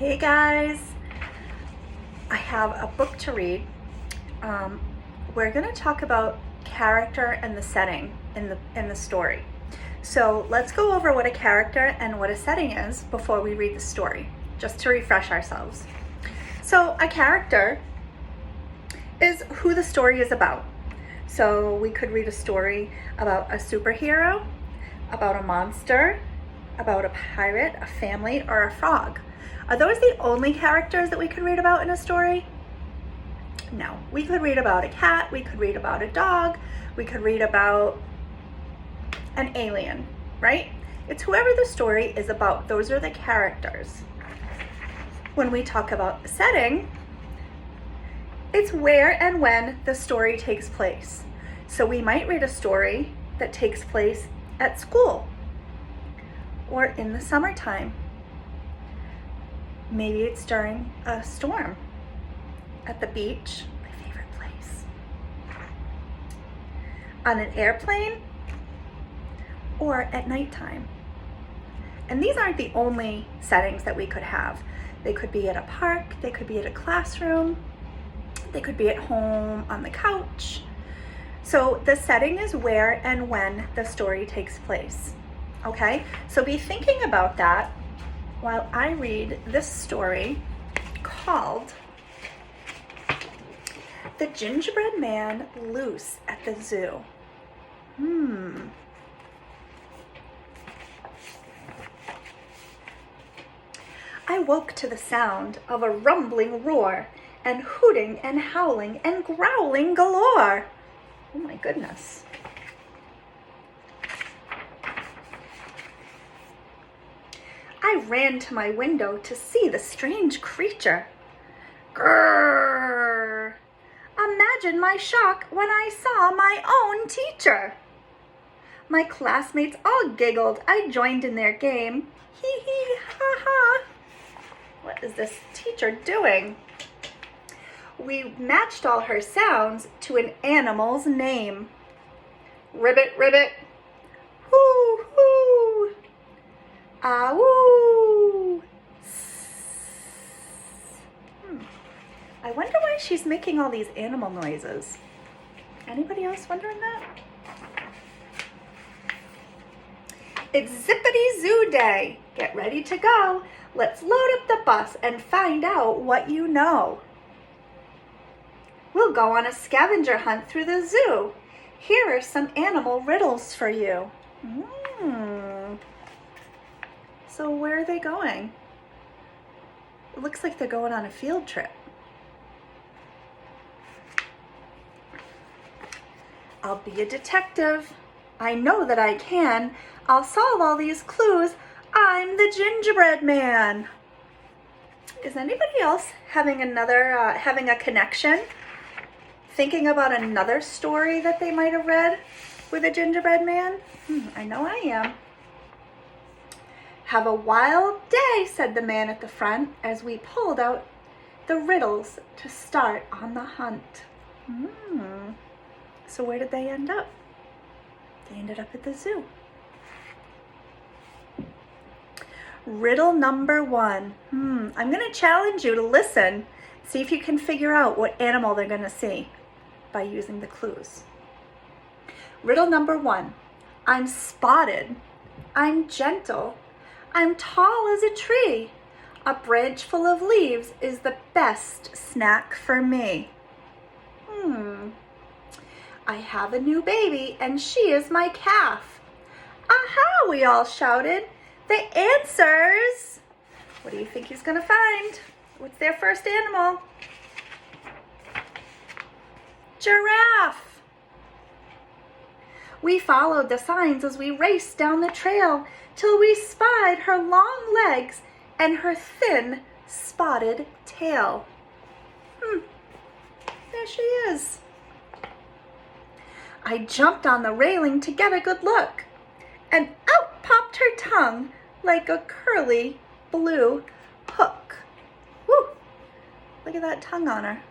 Hey guys, I have a book to read. We're going to talk about character and the setting in the story. So let's go over what a character and what a setting is before we read the story, just to refresh ourselves. So a character is who the story is about. So we could read a story about a superhero, about a monster, about a pirate, a family, or a frog. Are those the only characters that we could read about in a story? No. We could read about a cat, we could read about a dog, we could read about an alien, right? It's whoever the story is about. Those are the characters. When we talk about the setting, it's where and when the story takes place. So we might read a story that takes place at school or in the summertime. Maybe it's during a storm at the beach, my favorite place, on an airplane, or at nighttime. And these aren't the only settings that we could have. They could be at a park, they could be at a classroom, they could be at home on the couch. So the setting is where and when the story takes place. Okay, so be thinking about that while I read this story called The Gingerbread Man Loose at the Zoo. I woke to the sound of a rumbling roar and hooting and howling and growling galore. Oh my goodness. I ran to my window to see the strange creature. Grrr! Imagine my shock when I saw my own teacher. My classmates all giggled. I joined in their game. Hee hee ha ha. What is this teacher doing? We matched all her sounds to an animal's name. Ribbit, ribbit. Hoo, hoo. Ah-woo! I wonder why she's making all these animal noises. Anybody else wondering that? It's Zippity Zoo Day. Get ready to go. Let's load up the bus and find out what you know. We'll go on a scavenger hunt through the zoo. Here are some animal riddles for you. So where are they going? It looks like they're going on a field trip. I'll be a detective. I know that I can. I'll solve all these clues. I'm the Gingerbread Man. Is anybody else having a connection? Thinking about another story that they might have read with a gingerbread man? I know I am. Have a wild day, said the man at the front as we pulled out the riddles to start on the hunt. So where did they end up? They ended up at the zoo. Riddle number 1. I'm going to challenge you to listen. See if you can figure out what animal they're going to see by using the clues. Riddle number 1. I'm spotted. I'm gentle. I'm tall as a tree. A branch full of leaves is the best snack for me. I have a new baby and she is my calf. Aha, we all shouted. The answers. What do you think he's gonna find? What's their first animal? Giraffe. We followed the signs as we raced down the trail till we spied her long legs and her thin spotted tail. There she is. I jumped on the railing to get a good look, and out popped her tongue like a curly blue hook. Woo! Look at that tongue on her.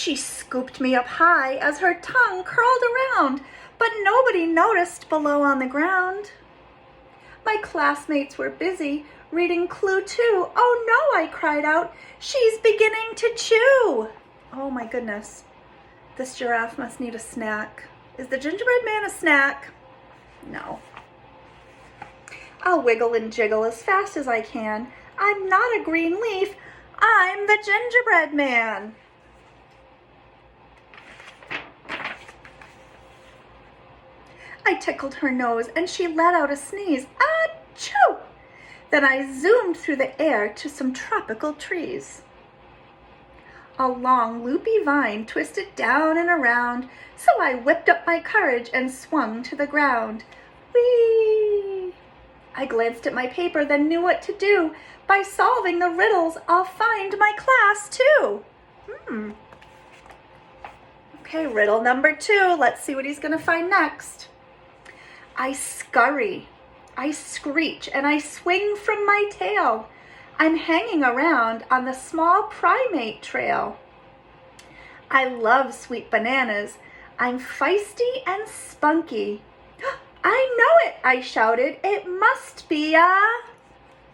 She scooped me up high as her tongue curled around, but nobody noticed below on the ground. My classmates were busy reading Clue 2. Oh no, I cried out, she's beginning to chew. Oh my goodness, this giraffe must need a snack. Is the gingerbread man a snack? No. I'll wiggle and jiggle as fast as I can. I'm not a green leaf, I'm the gingerbread man. I tickled her nose and she let out a sneeze. Achoo! Then I zoomed through the air to some tropical trees. A long loopy vine twisted down and around, so I whipped up my courage and swung to the ground. Whee! I glanced at my paper, then knew what to do. By solving the riddles, I'll find my class too. Okay, riddle number 2. Let's see what he's gonna find next. I scurry, I screech, and I swing from my tail. I'm hanging around on the small primate trail. I love sweet bananas. I'm feisty and spunky. I know it, I shouted. It must be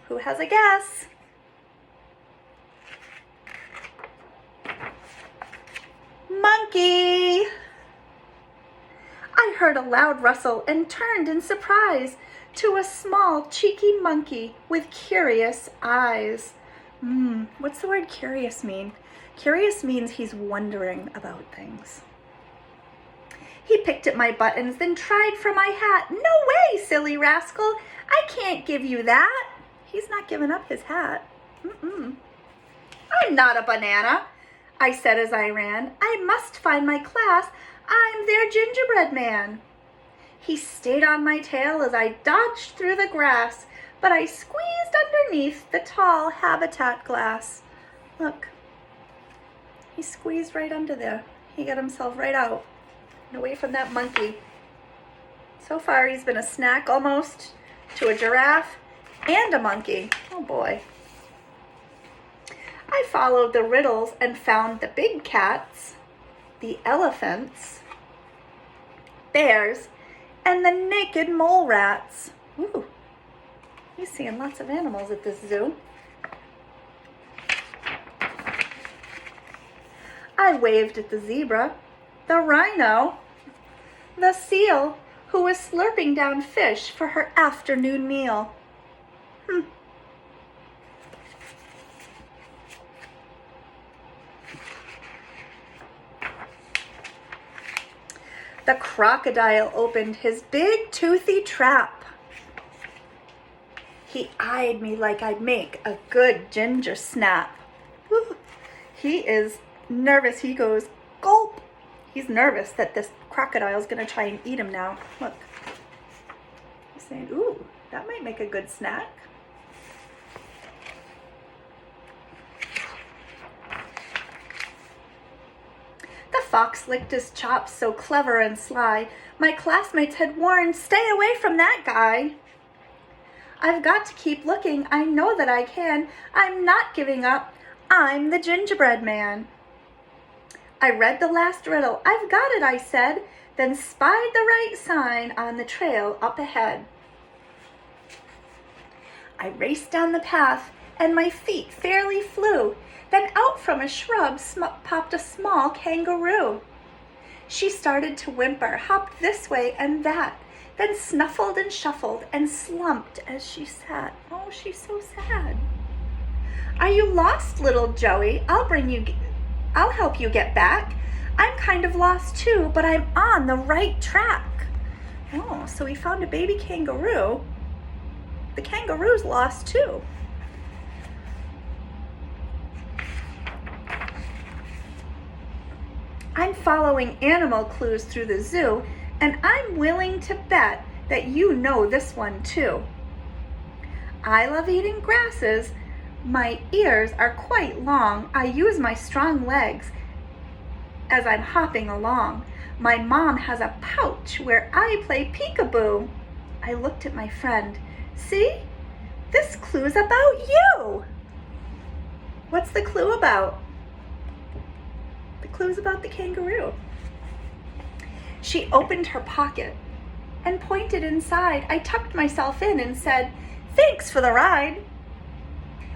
who has a guess? Monkey. I heard a loud rustle and turned in surprise to a small, cheeky monkey with curious eyes. What's the word curious mean? Curious means he's wondering about things. He picked at my buttons, then tried for my hat. No way, silly rascal. I can't give you that. He's not giving up his hat. I'm not a banana, I said as I ran. I must find my class. I'm their gingerbread man. He stayed on my tail as I dodged through the grass, but I squeezed underneath the tall habitat glass. Look, he squeezed right under there. He got himself right out and away from that monkey. So far, he's been a snack almost to a giraffe and a monkey. Oh boy. I followed the riddles and found the big cats, the elephants, bears, and the naked mole rats. Ooh, he's seeing lots of animals at this zoo. I waved at the zebra, the rhino, the seal, who was slurping down fish for her afternoon meal. The crocodile opened his big toothy trap. He eyed me like I'd make a good ginger snap. Whew. He is nervous. He goes, gulp. He's nervous that this crocodile's gonna try and eat him now. Look, he's saying, ooh, that might make a good snack. The fox licked his chops, so clever and sly. My classmates had warned, stay away from that guy. I've got to keep looking. I know that I can. I'm not giving up. I'm the gingerbread man. I read the last riddle. I've got it, I said, then spied the right sign on the trail up ahead. I raced down the path, and my feet fairly flew. Then out from a shrub popped a small kangaroo. She started to whimper, hopped this way and that, then snuffled and shuffled and slumped as she sat. Oh, she's so sad. Are you lost, little Joey? I'll help you get back. I'm kind of lost too, but I'm on the right track. Oh, so we found a baby kangaroo. The kangaroo's lost too. I'm following animal clues through the zoo, and I'm willing to bet that you know this one too. I love eating grasses. My ears are quite long. I use my strong legs as I'm hopping along. My mom has a pouch where I play peekaboo. I looked at my friend. See? This clue's about you. What's the clue about? The Clues about the kangaroo. She opened her pocket and pointed inside. I tucked myself in and said, "Thanks for the ride."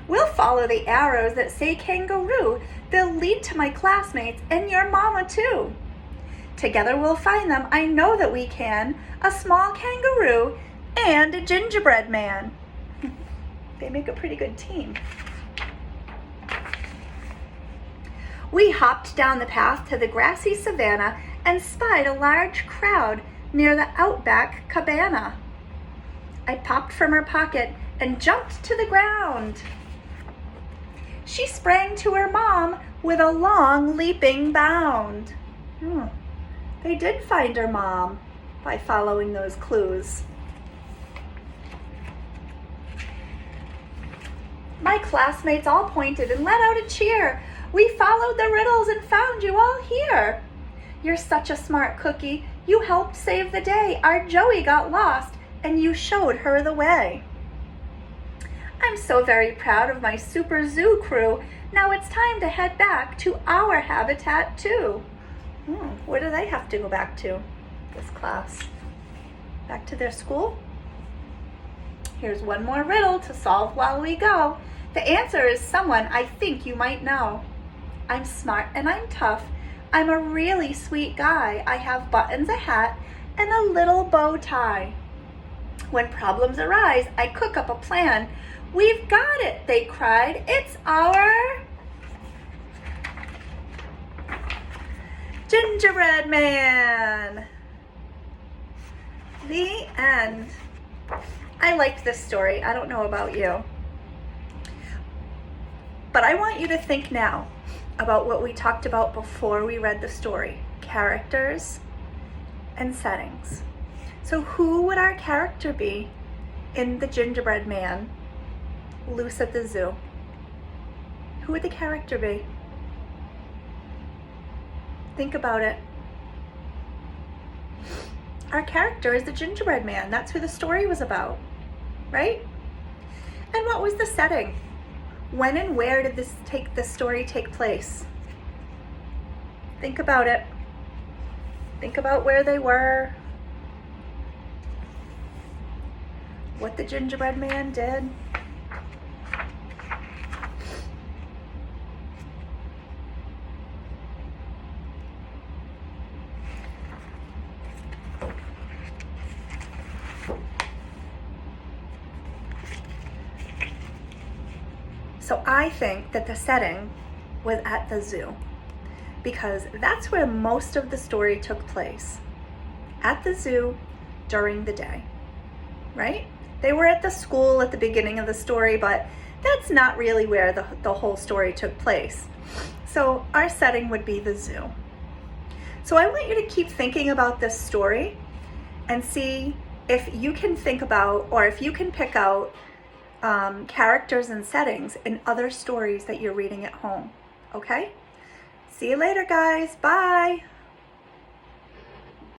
We'll follow the arrows that say kangaroo. They'll lead to my classmates and your mama too. Together we'll find them, I know that we can. A small kangaroo and a gingerbread man. They make a pretty good team. We hopped down the path to the grassy savanna and spied a large crowd near the outback cabana. I popped from her pocket and jumped to the ground. She sprang to her mom with a long leaping bound. They did find her mom by following those clues. My classmates all pointed and let out a cheer. We followed the riddles and found you all here. You're such a smart cookie. You helped save the day. Our Joey got lost and you showed her the way. I'm so very proud of my super zoo crew. Now it's time to head back to our habitat too. Where do they have to go back to, this class? Back to their school? Here's one more riddle to solve while we go. The answer is someone I think you might know. I'm smart and I'm tough. I'm a really sweet guy. I have buttons, a hat, and a little bow tie. When problems arise, I cook up a plan. We've got it, they cried. It's our Gingerbread Man. The end. I liked this story. I don't know about you. But I want you to think now about what we talked about before we read the story. Characters and settings. So who would our character be in the Gingerbread Man Loose at the Zoo? Who would the character be? Think about it. Our character is the Gingerbread Man. That's who the story was about, right? And what was the setting? When and where did this story take place? Think about it. Think about where they were, what the Gingerbread Man did. So I think that the setting was at the zoo because that's where most of the story took place. At the zoo during the day, right? They were at the school at the beginning of the story, but that's not really where the whole story took place. So our setting would be the zoo. So I want you to keep thinking about this story and see if you can think about, or if you can pick out characters and settings in other stories that you're reading at home. Okay? See you later, guys. Bye.